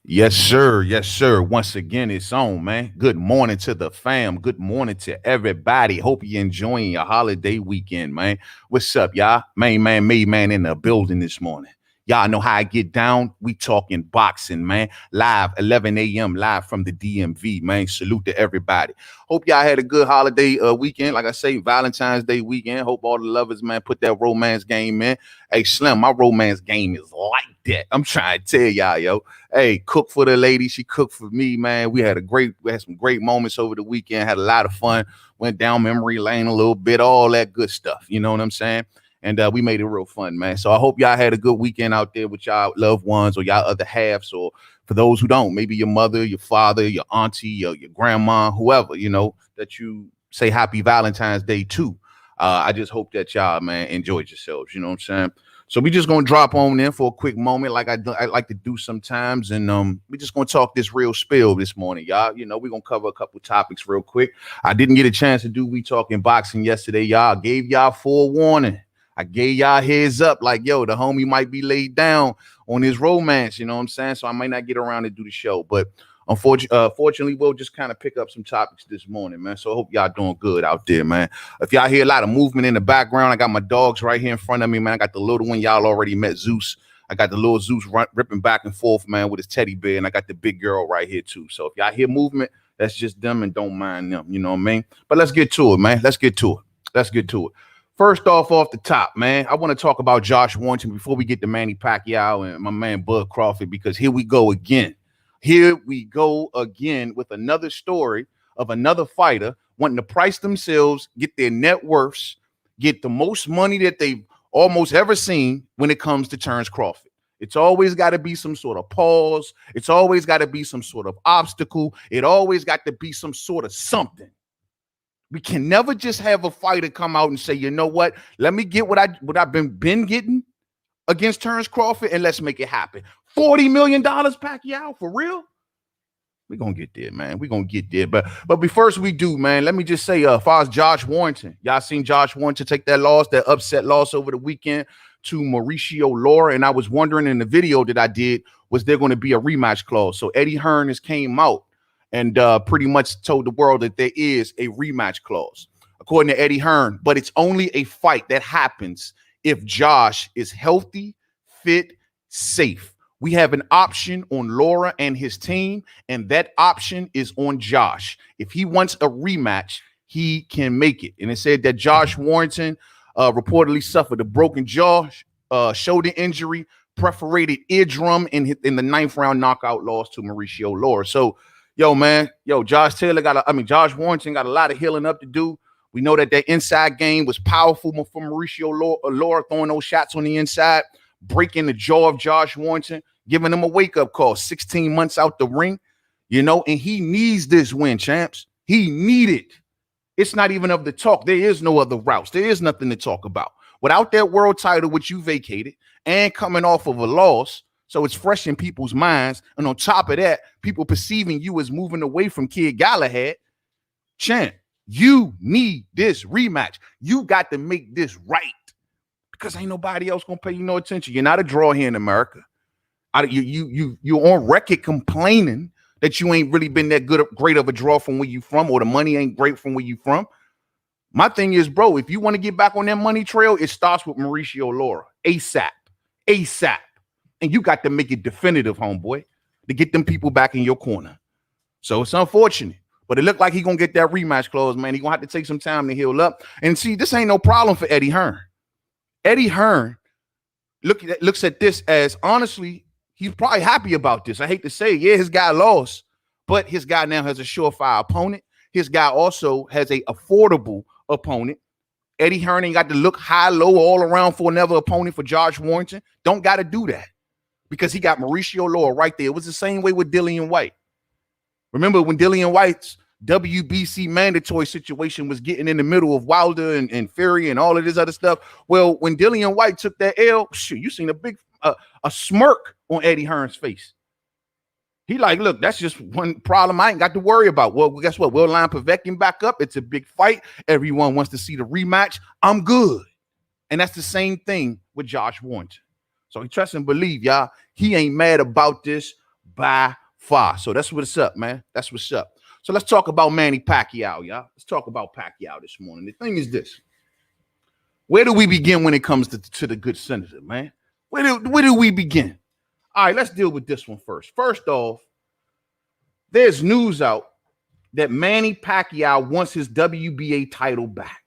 Yes, sir. Yes, sir. Once again, it's on, man. Good morning to the fam. Good morning to everybody. Hope you're enjoying your holiday weekend, man. What's up, y'all? Mainman Mademan in the building this morning. Y'all know how I get down. We talking boxing, man. Live 11 a.m. live from the DMV, man. Salute to everybody. Hope y'all had a good holiday weekend. Like I say, Valentine's Day weekend. Hope all the lovers, man, put that romance game in. Hey, Slim, my romance game is like that. I'm trying to tell y'all, yo. Hey, cook for the lady. She cooked for me, man. We had some great moments over the weekend. Had a lot of fun. Went down memory lane a little bit, all that good stuff. You know what I'm saying? And we made it real fun, man. So I hope y'all had a good weekend out there with y'all loved ones or y'all other halves, or for those who don't, maybe your mother, your father, your auntie, your grandma, whoever, you know, that you say happy Valentine's Day to. I just hope that y'all, man, enjoyed yourselves. You know what I'm saying? So we just gonna drop on in for a quick moment, like I like to do sometimes, and we just gonna talk this real spill this morning, y'all. You know, we're gonna cover a couple topics real quick. I didn't get a chance to do We Talking Boxing yesterday, y'all. I gave y'all forewarning. I gave y'all heads up, like, yo, the homie might be laid down on his romance. You know what I'm saying? So I might not get around to do the show, but fortunately, we'll just kind of pick up some topics this morning, man. So I hope y'all doing good out there, man. If y'all hear a lot of movement in the background, I got my dogs right here in front of me, man. I got the little one y'all already met, Zeus. I got the little Zeus ripping back and forth, man, with his teddy bear, and I got the big girl right here too. So if y'all hear movement, that's just them, and don't mind them. You know what I mean? But let's get to it, man. Let's get to it. First off the top, man, I want to talk about Josh Warrington before we get to Manny Pacquiao and my man Bud Crawford, because here we go again. Here we go again with another story of another fighter wanting to price themselves, get their net worths, get the most money that they've almost ever seen when it comes to Terence Crawford. It's always got to be some sort of pause. It's always got to be some sort of obstacle. It always got to be some sort of something. We can never just have a fighter come out and say, you know what? Let me get what I've been getting against Terence Crawford, and let's make it happen. $40 million, Pacquiao, for real? We're going to get there, man. We're going to get there. But before we do, man, let me just say, as far as Josh Warrington, y'all seen Josh Warrington take that upset loss over the weekend to Mauricio Lara. And I was wondering in the video that I did, was there going to be a rematch clause? So Eddie Hearn has came out and pretty much told the world that there is a rematch clause, according to Eddie Hearn. But it's only a fight that happens if Josh is healthy, fit, safe. We have an option on Lara and his team, and that option is on Josh. If he wants a rematch, he can make it. And it said that Josh Warrington reportedly suffered a broken jaw, shoulder injury, perforated eardrum in the 9th round knockout loss to Mauricio Lara. So, Josh Warrington got a lot of healing up to do. We know that inside game was powerful for Mauricio Lara, throwing those shots on the inside, breaking the jaw of Josh Warrington, giving him a wake-up call, 16 months out the ring, and he needs this win, champs. He need it. It's not even of the talk. There is no other routes. There is nothing to talk about. Without that world title, which you vacated, and coming off of a loss, so it's fresh in people's minds, and on top of that, people perceiving you as moving away from Kid Galahad, champ, you need this rematch. You got to make this right, because ain't nobody else gonna pay you no attention. You're not a draw here in America. You're on record complaining that you ain't really been that great of a draw from where you from, or the money ain't great from where you from. My thing is, bro, if you want to get back on that money trail, it starts with Mauricio Lara, ASAP, and you got to make it definitive, homeboy, to get them people back in your corner. So it's unfortunate. But it looked like he's going to get that rematch clause, man. He's going to have to take some time to heal up. And see, this ain't no problem for Eddie Hearn. Eddie Hearn looks at this as, honestly, he's probably happy about this. I hate to say it. Yeah, his guy lost, but his guy now has a surefire opponent. His guy also has a affordable opponent. Eddie Hearn ain't got to look high, low, all around for another opponent for Josh Warrington. Don't got to do that, because he got Mauricio Lara right there. It was the same way with Dillian White. Remember when Dillian White's WBC mandatory situation was getting in the middle of Wilder and Fury and all of this other stuff? Well, when Dillian White took that L, you seen a smirk on Eddie Hearn's face. He like, look, that's just one problem I ain't got to worry about. Well, guess what? We'll line Povetkin back up. It's a big fight. Everyone wants to see the rematch. I'm good. And that's the same thing with Josh Warrington. So he trusts and believe, y'all. He ain't mad about this. by far. So that's what's up, man. That's what's up. So let's talk about Manny Pacquiao, y'all. Let's talk about Pacquiao this morning. The thing is this. Where do we begin when it comes to the good senator, man? Where do we begin? All right, let's deal with this one first. First off, there's news out that Manny Pacquiao wants his WBA title back.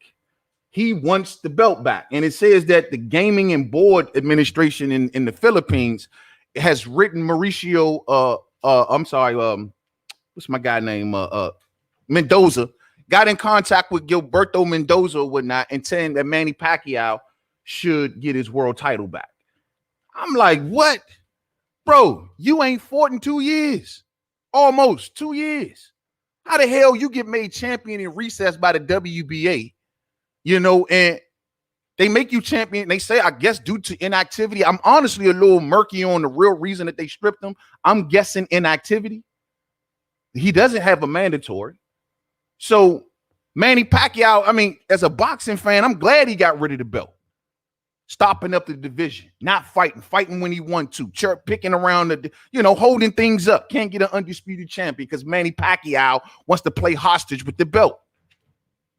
He wants the belt back. And it says that the Gaming and Board Administration in the Philippines has written Mauricio, what's my guy name? Mendoza, got in contact with Gilberto Mendoza or whatnot and saying that Manny Pacquiao should get his world title back. I'm like, what? Bro, you ain't fought in 2 years. Almost 2 years. How the hell you get made champion in recess by the WBA? You know, and they make you champion. They say, I guess, due to inactivity. I'm honestly a little murky on the real reason that they stripped him. I'm guessing inactivity. He doesn't have a mandatory. So Manny Pacquiao, I mean, as a boxing fan, I'm glad he got rid of the belt. Stopping up the division, not fighting when he want to, picking around, holding things up. Can't get an undisputed champion because Manny Pacquiao wants to play hostage with the belt.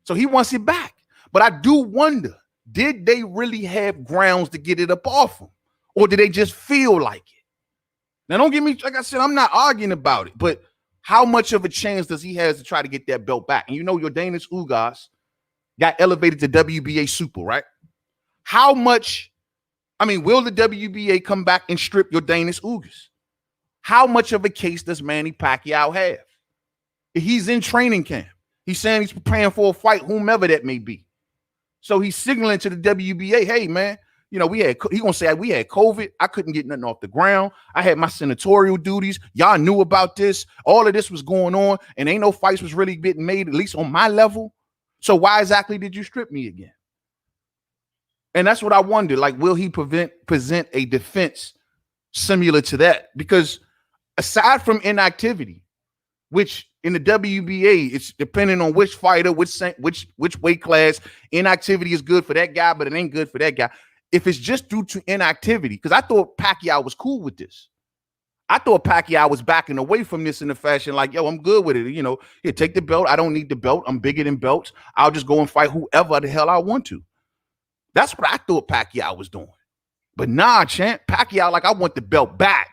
So he wants it back. But I do wonder, did they really have grounds to get it up off him? Or did they just feel like it? Now, don't get me, like I said, I'm not arguing about it, but how much of a chance does he have to try to get that belt back? And Yordenis Ugas got elevated to WBA Super, right? How much, will the WBA come back and strip Yordenis Ugas? How much of a case does Manny Pacquiao have? He's in training camp. He's saying he's preparing for a fight, whomever that may be. So he's signaling to the WBA, hey, man, he gonna say we had COVID. I couldn't get nothing off the ground. I had my senatorial duties. Y'all knew about this. All of this was going on, and ain't no fights was really getting made, at least on my level. So why exactly did you strip me again? And that's what I wonder. Like, will he present a defense similar to that? Because aside from inactivity, which in the WBA, it's depending on which fighter, which weight class, inactivity is good for that guy, but it ain't good for that guy. If it's just due to inactivity, because I thought Pacquiao was cool with this. I thought Pacquiao was backing away from this in the fashion like, yo, I'm good with it. Here, take the belt. I don't need the belt. I'm bigger than belts. I'll just go and fight whoever the hell I want to. That's what I thought Pacquiao was doing. But nah, champ, Pacquiao, like, I want the belt back.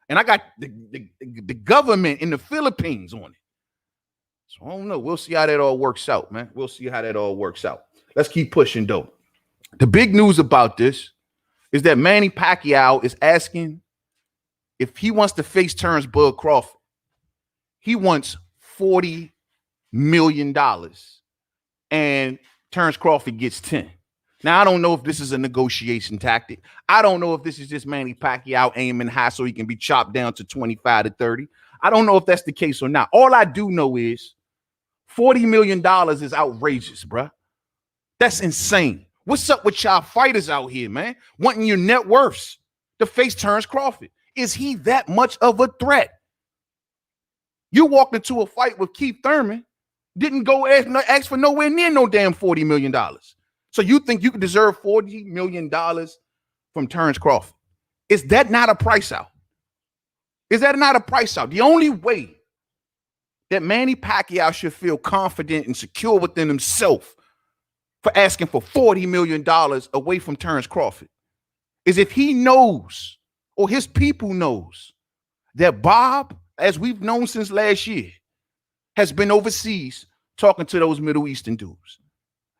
And I got the government in the Philippines on it. So I don't know. We'll see how that all works out, man. We'll see how that all works out. Let's keep pushing, though. The big news about this is that Manny Pacquiao is asking if he wants to face Terence Crawford. He wants $40 million. And Terence Crawford gets 10. Now, I don't know if this is a negotiation tactic. I don't know if this is just Manny Pacquiao aiming high so he can be chopped down to 25 to 30. I don't know if that's the case or not. All I do know is $40 million is outrageous, bruh. That's insane. What's up with y'all fighters out here, man? Wanting your net worths to face Terence Crawford. Is he that much of a threat? You walked into a fight with Keith Thurman, didn't go ask for nowhere near no damn $40 million. So you think you could deserve $40 million from Terence Crawford? Is that not a price out? Is that not a price out? The only way that Manny Pacquiao should feel confident and secure within himself for asking for $40 million away from Terence Crawford is if he knows, or his people knows, that Bob, as we've known since last year, has been overseas talking to those Middle Eastern dudes.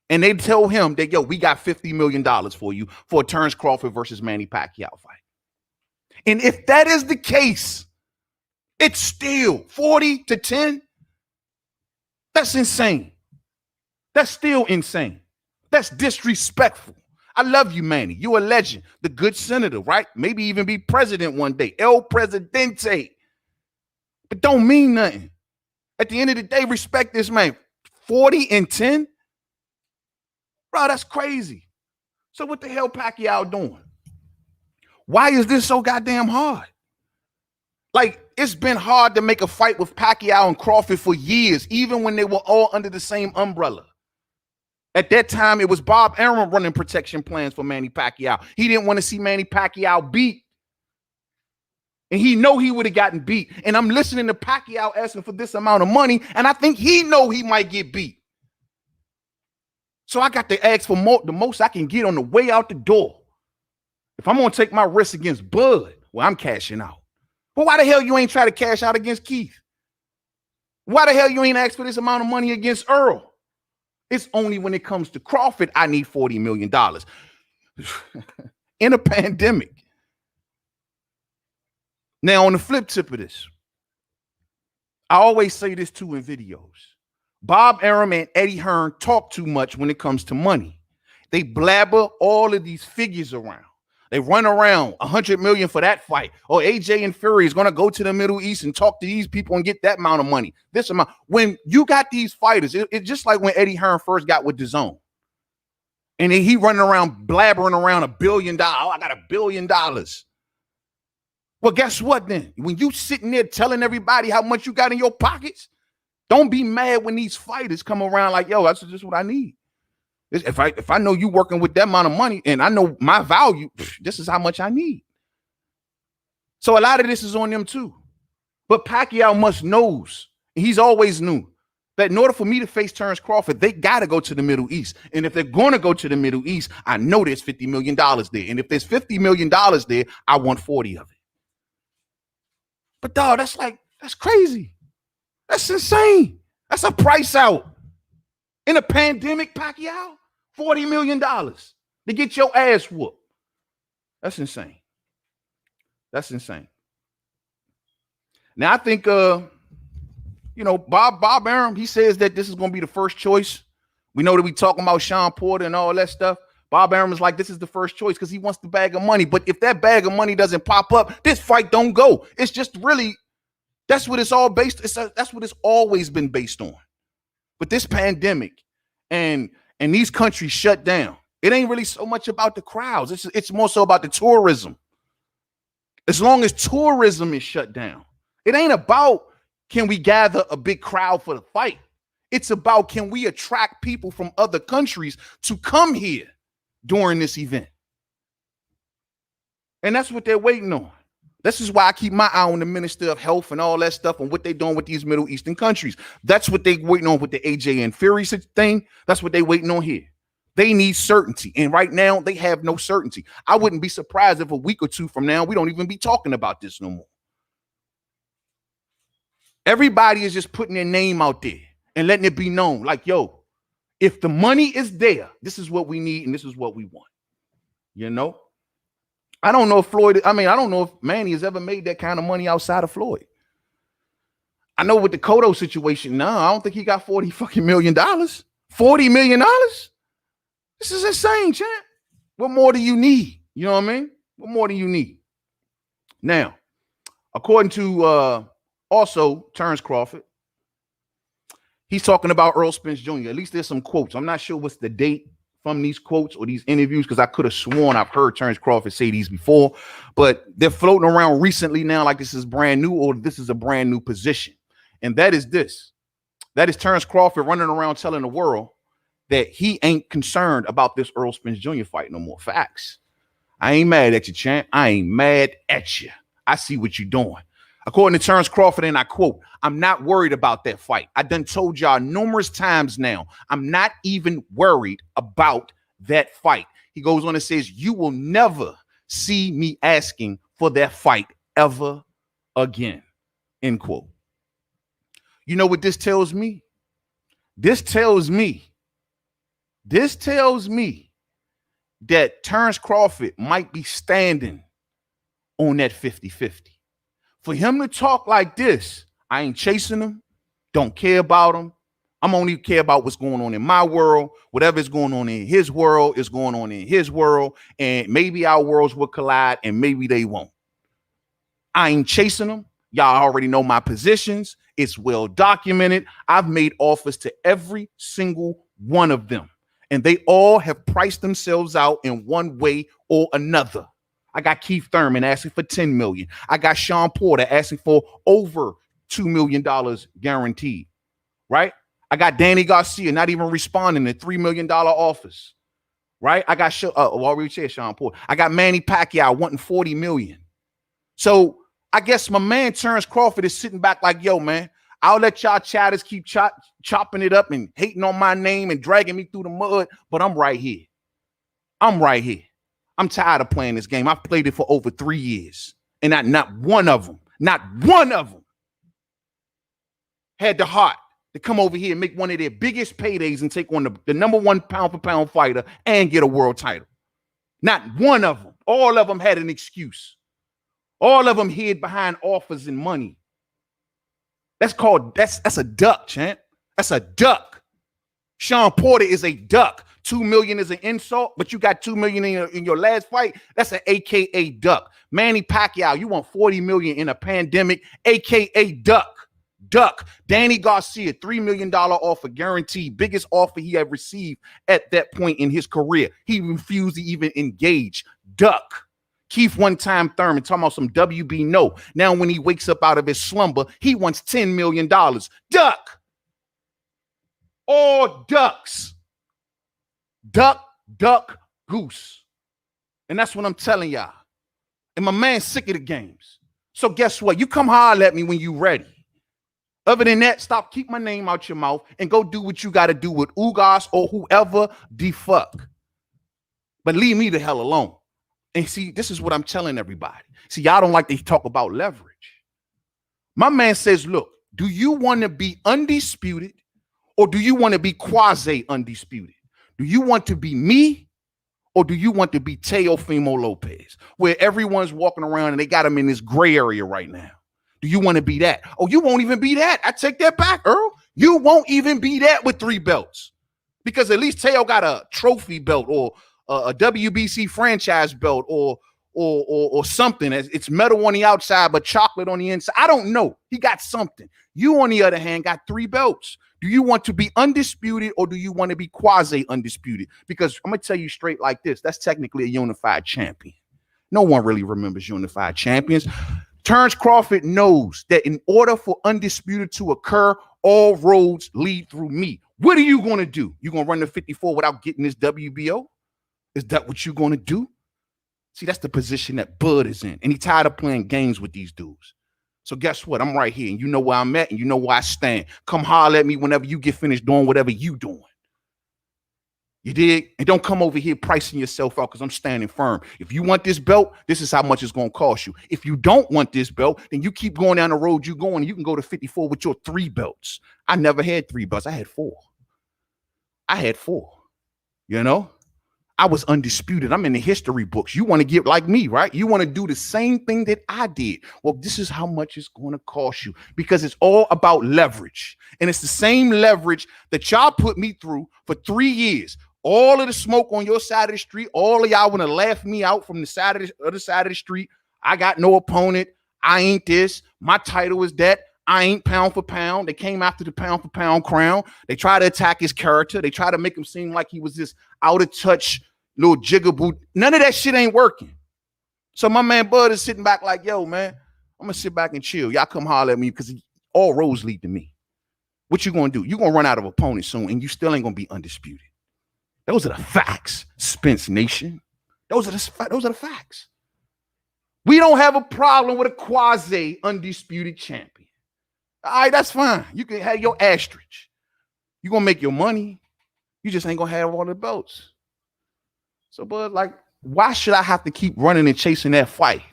And they tell him that, yo, we got $50 million for you for a Terence Crawford versus Manny Pacquiao fight. And if that is the case, it's still 40 to 10. That's insane. That's still insane. That's disrespectful. I love you, Manny. You're a legend. The good senator, right? Maybe even be president one day. El Presidente. But don't mean nothing. At the end of the day, respect this man. 40 and 10? Bro, that's crazy. So what the hell Pacquiao doing? Why is this so goddamn hard? Like, it's been hard to make a fight with Pacquiao and Crawford for years, even when they were all under the same umbrella. At that time, it was Bob Arum running protection plans for Manny Pacquiao. He didn't want to see Manny Pacquiao beat. And he know he would have gotten beat. And I'm listening to Pacquiao asking for this amount of money, and I think he know he might get beat. So I got to ask for the most I can get on the way out the door. If I'm going to take my risk against Bud, well, I'm cashing out. But why the hell you ain't try to cash out against Keith? Why the hell you ain't asked for this amount of money against Errol? It's only when it comes to Crawford, I need $40 million. In a pandemic. Now, on the flip tip of this, I always say this too in videos. Bob Arum and Eddie Hearn talk too much when it comes to money. They blabber all of these figures around. They run around 100 million for that fight. Or AJ and Fury is going to go to the Middle East and talk to these people and get that amount of money. This amount. When you got these fighters, it's just like when Eddie Hearn first got with DAZN. And then he running around blabbering around $1 billion. Oh, I got $1 billion. Well, guess what then? When you sitting there telling everybody how much you got in your pockets, don't be mad when these fighters come around like, yo, that's just what I need. If I know you working with that amount of money and I know my value, this is how much I need. So a lot of this is on them too. But Pacquiao must knows, he's always knew, that in order for me to face Terence Crawford, they got to go to the Middle East. And if they're going to go to the Middle East, I know there's $50 million there. And if there's $50 million there, I want 40 of it. But dog, that's crazy. That's insane. That's a price out. In a pandemic, Pacquiao, $40 million to get your ass whooped. That's insane. That's insane. Now, I think, Bob Arum, he says that this is going to be the first choice. We know that we talking about Sean Porter and all that stuff. Bob Arum is like, this is the first choice because he wants the bag of money. But if that bag of money doesn't pop up, this fight don't go. It's just really, that's what it's all based. That's what it's always been based on. But this pandemic and these countries shut down, it ain't really so much about the crowds. It's more so about the tourism. As long as tourism is shut down, it ain't about can we gather a big crowd for the fight. It's about can we attract people from other countries to come here during this event. And that's what they're waiting on. This is why I keep my eye on the Minister of Health and all that stuff and what they're doing with these Middle Eastern countries. That's what they're waiting on with the AJ and Fury thing. That's what they're waiting on here. They need certainty. And right now, they have no certainty. I wouldn't be surprised if a week or two from now, we don't even be talking about this no more. Everybody is just putting their name out there and letting it be known. Like, yo, if the money is there, this is what we need and this is what we want. You know? I don't know if I don't know if Manny has ever made that kind of money outside of Floyd. I know with the Cotto situation, no, I don't think he got $40 million. $40 million? This is insane, champ. What more do you need? You know what I mean? What more do you need? Now, according to also Terence Crawford, he's talking about Errol Spence Jr. At least there's some quotes. I'm not sure what's the date from these quotes or these interviews because I could have sworn I've heard Terence Crawford say these before, but they're floating around recently now like this is brand new or this is a brand new position. And that is this. That is Terence Crawford running around telling the world that he ain't concerned about this Errol Spence Jr. fight no more. Facts. I ain't mad at you, champ. I ain't mad at you. I see what you're doing. According to Terence Crawford, and I quote, I'm not worried about that fight. I done told y'all numerous times now, I'm not even worried about that fight. He goes on and says, you will never see me asking for that fight ever again, end quote. You know what this tells me? This tells me that Terence Crawford might be standing on that 50-50. For him to talk like this, I ain't chasing him, don't care about him. I'm only care about what's going on in my world. Whatever is going on in his world is going on in his world. And maybe our worlds will collide and maybe they won't. I ain't chasing them. Y'all already know my positions. It's well documented. I've made offers to every single one of them. And they all have priced themselves out in one way or another. I got Keith Thurman asking for $10 million. I got Sean Porter asking for over $2 million guaranteed, right? I got Danny Garcia not even responding to $3 million offers, right? I got already said Sean Porter. I got Manny Pacquiao wanting $40 million. So I guess my man Terence Crawford is sitting back like, yo, man, I'll let y'all chatters keep chopping it up and hating on my name and dragging me through the mud, but I'm right here. I'm right here. I'm tired of playing this game. I've played it for over 3 years, and not one of them had the heart to come over here and make one of their biggest paydays and take on the number one pound-for-pound fighter and get a world title. Not one of them. All of them had an excuse. All of them hid behind offers and money. That's a duck, champ. That's a duck. Sean Porter is a duck. 2 million is an insult, but you got 2 million in your last fight. That's an AKA duck. Manny Pacquiao, you want 40 million in a pandemic, AKA duck. Duck. Danny Garcia, $3 million offer guaranteed. Biggest offer he had received at that point in his career. He refused to even engage. Duck. Keith Thurman talking about some WB no. Now when he wakes up out of his slumber, he wants $10 million. Duck. All ducks. Duck, duck, goose. And that's what I'm telling y'all. And my man's sick of the games. So guess what? You come holler at me when you ready. Other than that, keep my name out your mouth and go do what you got to do with Ugas or whoever the fuck. But leave me the hell alone. And see, this is what I'm telling everybody. See, y'all don't like to talk about leverage. My man says, look, do you want to be undisputed or do you want to be quasi-undisputed? Do you want to be me or do you want to be Teofimo Lopez, where everyone's walking around and they got him in this gray area right now? Do you want to be that? Oh, you won't even be that. I take that back, Earl. You won't even be that with 3 belts, because at least Teo got a trophy belt or a WBC franchise belt or something. It's metal on the outside but chocolate on the inside. I don't know. He got something. You, on the other hand, got 3 belts. Do you want to be undisputed or do you want to be quasi-undisputed? Because I'm going to tell you straight like this. That's technically a unified champion. No one really remembers unified champions. Terence Crawford knows that in order for undisputed to occur, all roads lead through me. What are you going to do? You going to run the 54 without getting this WBO? Is that what you're going to do? See, that's the position that Bud is in. And he tired of playing games with these dudes. So guess what? I'm right here. And you know where I'm at and you know where I stand. Come holler at me whenever you get finished doing whatever you doing. You dig? And don't come over here pricing yourself out because I'm standing firm. If you want this belt, this is how much it's going to cost you. If you don't want this belt, then you keep going down the road you're going. You can go to 54 with your 3 belts. I never had 3 belts. I had 4. You know? I was undisputed. I'm in the history books. You want to get like me, right? You want to do the same thing that I did. Well, this is how much it's going to cost you, because it's all about leverage. And it's the same leverage that y'all put me through for 3 years. All of the smoke on your side of the street, all of y'all want to laugh me out from the other side of the street. I got no opponent. I ain't this. My title is that. I ain't pound for pound. They came after the pound for pound crown. They try to attack his character. They try to make him seem like he was this out of touch little jigaboo. None of that shit ain't working. So my man Bud is sitting back like, yo, man, I'm going to sit back and chill. Y'all come holler at me because all roads lead to me. What you going to do? You're going to run out of opponents soon and you still ain't going to be undisputed. Those are the facts, Spence Nation. Those are the facts. We don't have a problem with a quasi-undisputed champion. All right, that's fine. You can have your asterisk. You're going to make your money. You just ain't going to have all the belts. So, Bud, like, why should I have to keep running and chasing that fight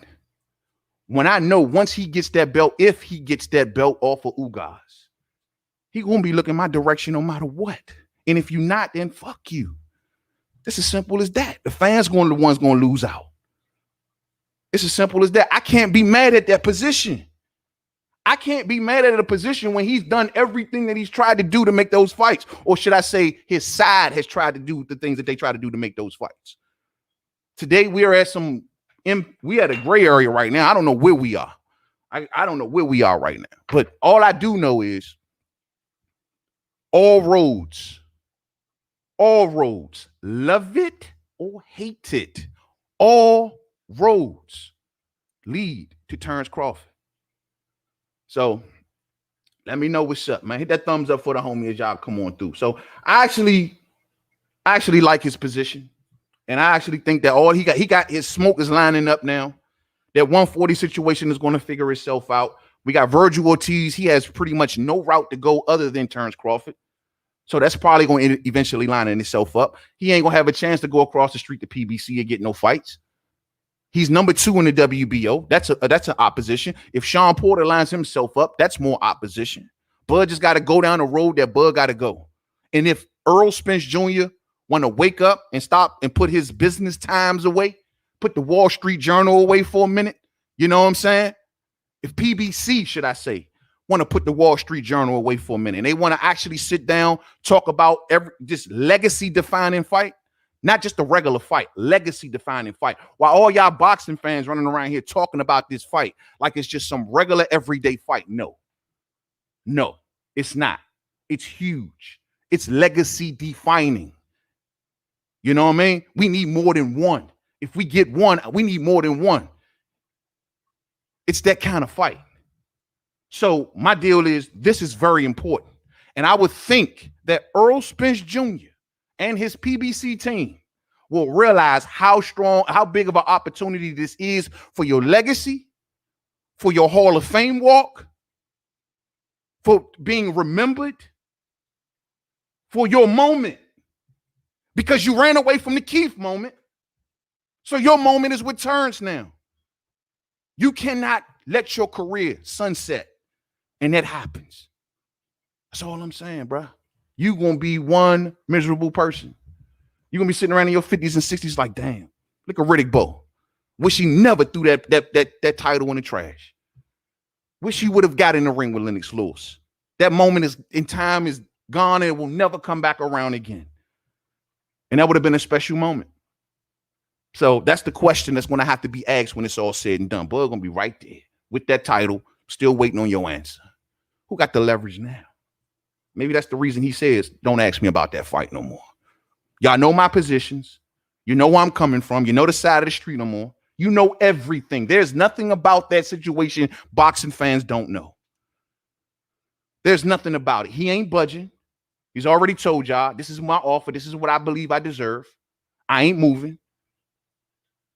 when I know once he gets that belt, if he gets that belt off of Ugas, he going to be looking my direction no matter what. And if you're not, then fuck you. It's as simple as that. The fans going to the ones going to lose out. It's as simple as that. I can't be mad at that position. I can't be mad at a position when he's done everything that he's tried to do to make those fights. Or should I say his side has tried to do the things that they try to do to make those fights. Today, we are at a gray area right now. I don't know where we are. I don't know where we are right now. But all I do know is all roads, love it or hate it, all roads lead to Terence Crawford. So let me know what's up, man. Hit that thumbs up for the homie as y'all come on through. So I actually like his position. And I actually think that he got his smoke is lining up now. That 140 situation is going to figure itself out. We got Virgil Ortiz. He has pretty much no route to go other than Terence Crawford. So that's probably going to eventually line itself up. He ain't going to have a chance to go across the street to PBC and get no fights. He's number 2 in the WBO. That's an opposition. If Sean Porter lines himself up, that's more opposition. Bud just got to go down the road that Bud got to go. And if Errol Spence Jr. want to wake up and stop and put his business times away, put the Wall Street Journal away for a minute, you know what I'm saying? If PBC, should I say, want to put the Wall Street Journal away for a minute, and they want to actually sit down, talk about this legacy-defining fight, not just a regular fight, legacy-defining fight. While all y'all boxing fans running around here talking about this fight like it's just some regular everyday fight. No, it's not. It's huge. It's legacy-defining. You know what I mean? We need more than one. If we get one, we need more than one. It's that kind of fight. So my deal is this is very important. And I would think that Errol Spence Jr. and his PBC team will realize how strong, how big of an opportunity this is for your legacy, for your Hall of Fame walk, for being remembered, for your moment. Because you ran away from the Keith moment. So your moment is with Terence now. You cannot let your career sunset. And that happens. That's all I'm saying, bro. You're going to be one miserable person. You're going to be sitting around in your 50s and 60s like, damn, look at Riddick Bowe. Wish he never threw that title in the trash. Wish he would have got in the ring with Lennox Lewis. That moment is in time is gone and it will never come back around again. And that would have been a special moment. So that's the question that's going to have to be asked when it's all said and done. Bud going to be right there with that title, still waiting on your answer. Who got the leverage now? Maybe that's the reason he says, don't ask me about that fight no more. Y'all know my positions. You know where I'm coming from. You know the side of the street no more. You know everything. There's nothing about that situation boxing fans don't know. There's nothing about it. He ain't budging. He's already told y'all, this is my offer. This is what I believe I deserve. I ain't moving.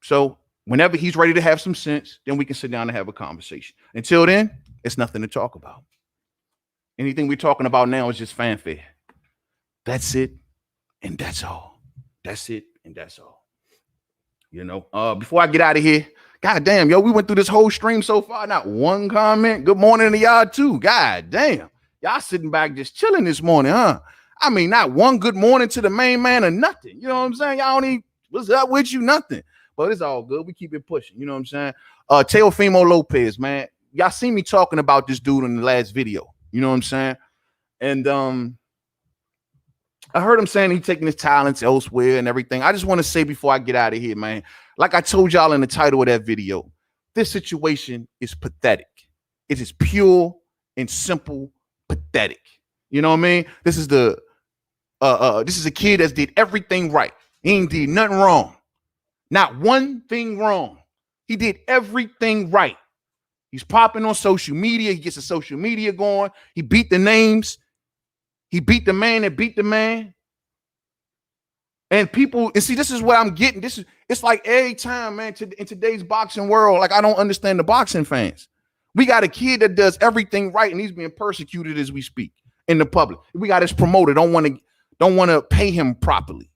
So whenever he's ready to have some sense, then we can sit down and have a conversation. Until then, it's nothing to talk about. Anything we're talking about now is just fanfare. That's it, and that's all. That's it, and that's all. You know, before I get out of here, god damn, yo, we went through this whole stream so far, not one comment. Good morning to y'all too. God damn. Y'all sitting back just chilling this morning, huh? I mean, not one good morning to the main man or nothing. You know what I'm saying? Y'all don't even, what's up with you? Nothing. But it's all good. We keep it pushing. You know what I'm saying? Teofimo Lopez, man. Y'all seen me talking about this dude in the last video. You know what I'm saying? And I heard him saying he's taking his talents elsewhere and everything. I just want to say before I get out of here, man, like I told y'all in the title of that video, this situation is pathetic. It is pure and simple pathetic. You know what I mean? This is a kid that's did everything right. He ain't did nothing wrong. Not one thing wrong. He did everything right. He's popping on social media. He gets the social media going. He beat the names. He beat the man that beat the man. And people, and see, this is what I'm getting. It's like every time, man, in today's boxing world, like I don't understand the boxing fans. We got a kid that does everything right, and he's being persecuted as we speak in the public. We got his promoter, don't want to pay him properly.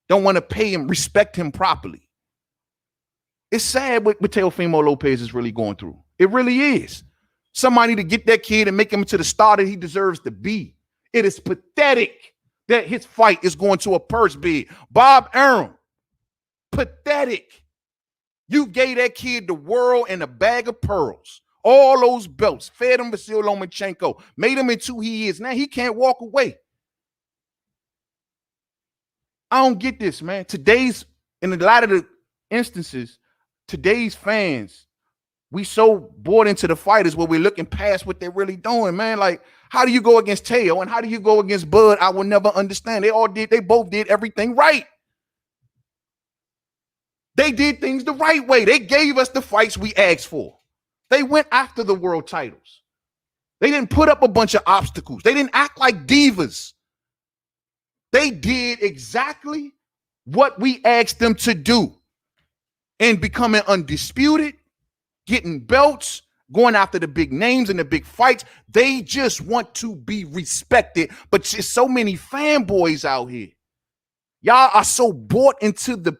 Don't want to pay him, respect him properly. It's sad what Teofimo Lopez is really going through. It really is. Somebody to get that kid and make him to the star that he deserves to be. It is pathetic that his fight is going to a purse bid. Bob Arum, pathetic. You gave that kid the world and a bag of pearls. All those belts, fed him Vasil Lomachenko, made him into who he is. Now he can't walk away. I don't get this, man. In a lot of the instances, today's fans, we so bought into the fighters where we're looking past what they're really doing, man. Like, how do you go against Teo and how do you go against Bud? I will never understand. They both did everything right. They did things the right way. They gave us the fights we asked for. They went after the world titles. They didn't put up a bunch of obstacles. They didn't act like divas. They did exactly what we asked them to do. And becoming undisputed getting belts, going after the big names and the big fights. They just want to be respected. But there's so many fanboys out here. Y'all are so bought into the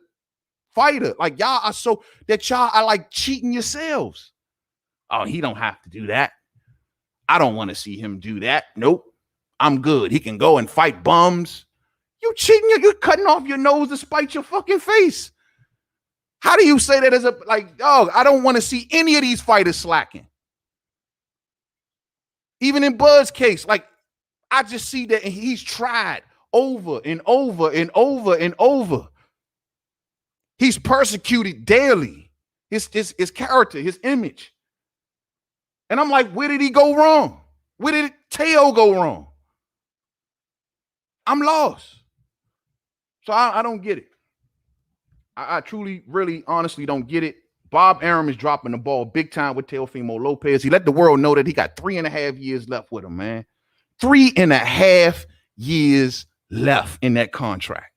fighter. Like, y'all are so that y'all are like cheating yourselves. Oh, he don't have to do that. I don't want to see him do that. Nope. I'm good. He can go and fight bums. You cheating. You're cutting off your nose to spite your fucking face. How do you say that as a, like, dog, I don't want to see any of these fighters slacking. Even in Bud's case, like, I just see that he's tried over and over and over and over. He's persecuted daily. His character, his image. And I'm like, where did he go wrong? Where did Teo go wrong? I'm lost. So I don't get it. I truly, really, honestly don't get it. Bob Arum is dropping the ball big time with Teofimo Lopez. He let the world know that he got 3.5 years left with him, man. 3.5 years left in that contract.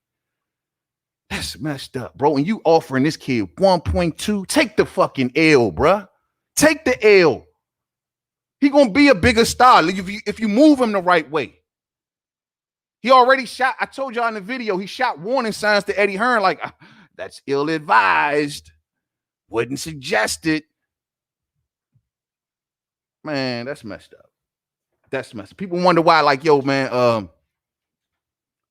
That's messed up, bro. And you offering this kid 1.2, take the fucking L, bro. Take the L. He gonna be a bigger star if you move him the right way. He already shot. I told y'all in the video, he shot warning signs to Eddie Hearn, like, that's ill-advised. Wouldn't suggest it. Man, that's messed up. That's messed up. People wonder why, like, yo, man,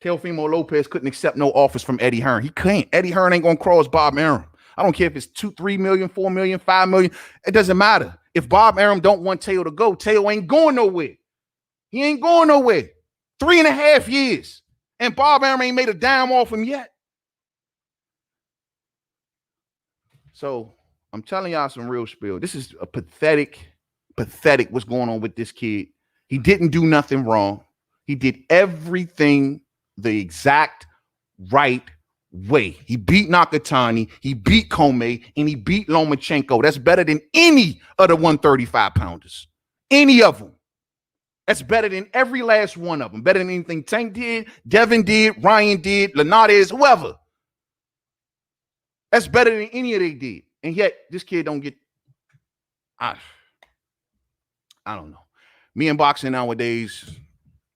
Teofimo Lopez couldn't accept no offers from Eddie Hearn. He can't. Eddie Hearn ain't gonna cross Bob Arum. I don't care if it's 2, 3 million, 4 million, 5 million. It doesn't matter. If Bob Arum don't want Teo to go, Teo ain't going nowhere. He ain't going nowhere. 3.5 years. And Bob Arum ain't made a dime off him yet. So I'm telling y'all some real spiel. This is a pathetic what's going on with this kid. He didn't do nothing wrong. He did everything the exact right way. He beat Nakatani, he beat Comey, and he beat Lomachenko. That's better than any of the 135 pounders. Any of them. That's better than every last one of them. Better than anything Tank did, Devin did, Ryan did, Linares, whoever. That's better than any of they did. And yet, this kid don't get... I don't know. Me and boxing nowadays,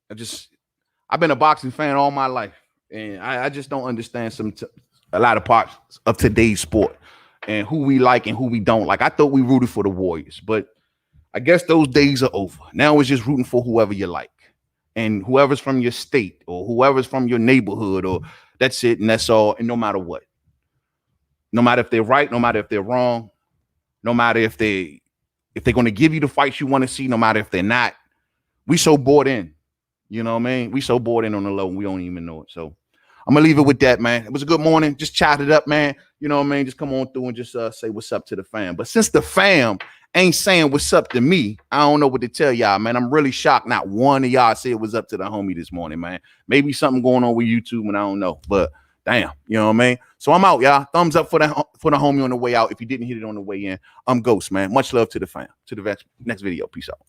I've been a boxing fan all my life. And I just don't understand a lot of parts of today's sport and who we like and who we don't like. I thought we rooted for the Warriors, but I guess those days are over. Now it's just rooting for whoever you like. And whoever's from your state or whoever's from your neighborhood, or that's it and that's all. And no matter what. No matter if they're right, no matter if they're wrong, no matter if they're going to give you the fights you want to see, no matter if they're not. We so bought in. You know what I mean? We so bored in on the low and we don't even know it. So I'm going to leave it with that, man. It was a good morning. Just chat it up, man. You know what I mean? Just come on through and just say what's up to the fam. But since the fam ain't saying what's up to me, I don't know what to tell y'all, man. I'm really shocked not one of y'all said what's up to the homie this morning, man. Maybe something going on with YouTube and I don't know. But damn, you know what I mean? So I'm out, y'all. Thumbs up for the homie on the way out. If you didn't hit it on the way in, I'm Ghost, man. Much love to the fam. To the next video. Peace out.